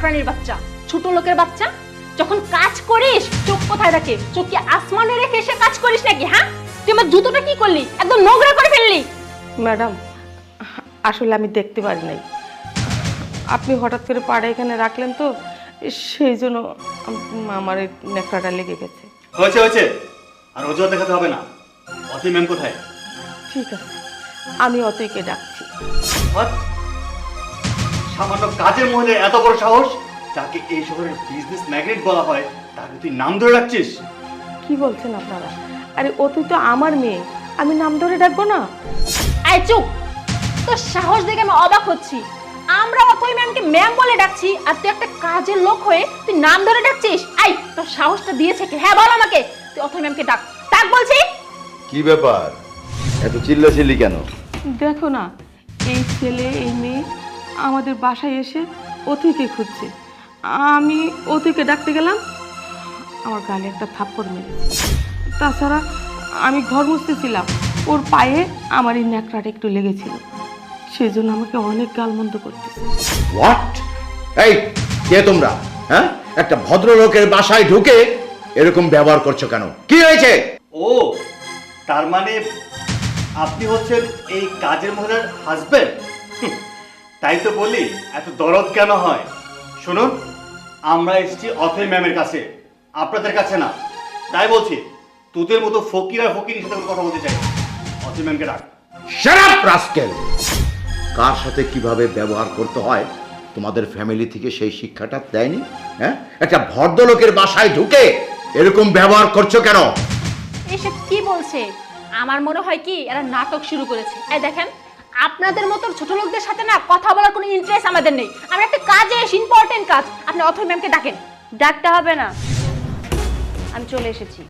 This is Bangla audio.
চাকরানির বাচ্চা, ছোট লোকের বাচ্চা। যখন কাজ করিস চোখ কোথায় রাখে? চোখ কি আসমানে রেখে এসে কাজ করিস নাকি? হ্যাঁ, তুই আমার জুতোটা কি করলি? একদম নোংরা করে ফেললি। ম্যাডাম, আসলে আমি দেখতে পারি নাই, আপনি হঠাৎ করে পাড়ে এখানে রাখলেন তো, সেই জন্য আমার এই নেকড়াটা লেগে গেছে। হয়েছে হয়েছে, আর অজুহাত দেখাতে হবে না। অথই ম্যাম কোথায়? ঠিক আছে, আমি অতইকে ডাকছি। What? সামান্য কাজের মহিলার এত বড় সাহস, যাকে এই শহরের বিজনেস ম্যাগনেট বলা হয়, তাকে তুই নাম ধরে রাখছিস? কি বলছেন আপনারা? আরে অতই তো আমার মেয়ে, আমি নাম ধরে ডাকবো না? আয় চুপ, তোর সাহস দেখে আমি অবাক হচ্ছি। আমরা অথই ম্যামকে ম্যাম বলে ডাকছি, আর তুই একটা কাজের লোক হয়ে তুই নাম ধরে ডাকছিস। আই, তোর সাহসটা দিয়েছে কে? হ্যাঁ বল আমাকে, তুই অথই ম্যামকে ডাক, ডাক বলছি। কি ব্যাপার, এত চিল্লাচিল্লি কেন? দেখো না, এই ছেলে এই মেয়ে আমাদের বাসায় এসে অতিকে খুঁজছে। আমি অতিকে ডাকতে গেলাম, আমার গালে একটা থাপ্পড় মেরেছে। তাছাড়া আমি ঘর মুছতেছিলাম, ওর পায়ে আমার এই ন্যাকড়াটা একটু লেগেছিল, সেই জন্য আমাকে অনেক গালমন্দ করতেছে। হোয়াট? এই কে তোমরা? হ্যাঁ, একটা ভদ্রলোকের বাসায় ঢুকে এরকম ব্যবহার করছো কেন? কি হয়েছে? ও, তার মানে আপনি হচ্ছেন এই কাজের মহিলার হাজবেন্ড? তাই তো বলি এত দরদ কেন হয়। শুনুন, আমরা এসেছি অথই ম্যামের কাছে, আপনাদের কাছে না। তাই বলছি, তোদের মতো ফকির আর ফকিরের সাথে কথা বলতে চাই। অথই ম্যামকে ডাক। Shut up rascal! কার সাথে কিভাবে ব্যবহার করতে হয় তোমাদের ফ্যামিলি থেকে সেই শিক্ষাটা দেয়নি? হ্যাঁ, একটা ভদ্রলোকের বাসায় ঢুকে এরকম ব্যবহার করছো কেন? এসব কি বলছে? আমার মনে হয় কি এরা নাটক শুরু করেছে। এই দেখেন, আপনাদের মতো ছোট লোকদের সাথে না কথা বলার কোনো ইন্টারেস্ট আমাদের নেই। আমরা একটা কাজে এসে, ইম্পর্টেন্ট কাজ। আপনি অথই ম্যামকে ডাকেন। ডাকতে হবে না, আমি চলে এসেছি।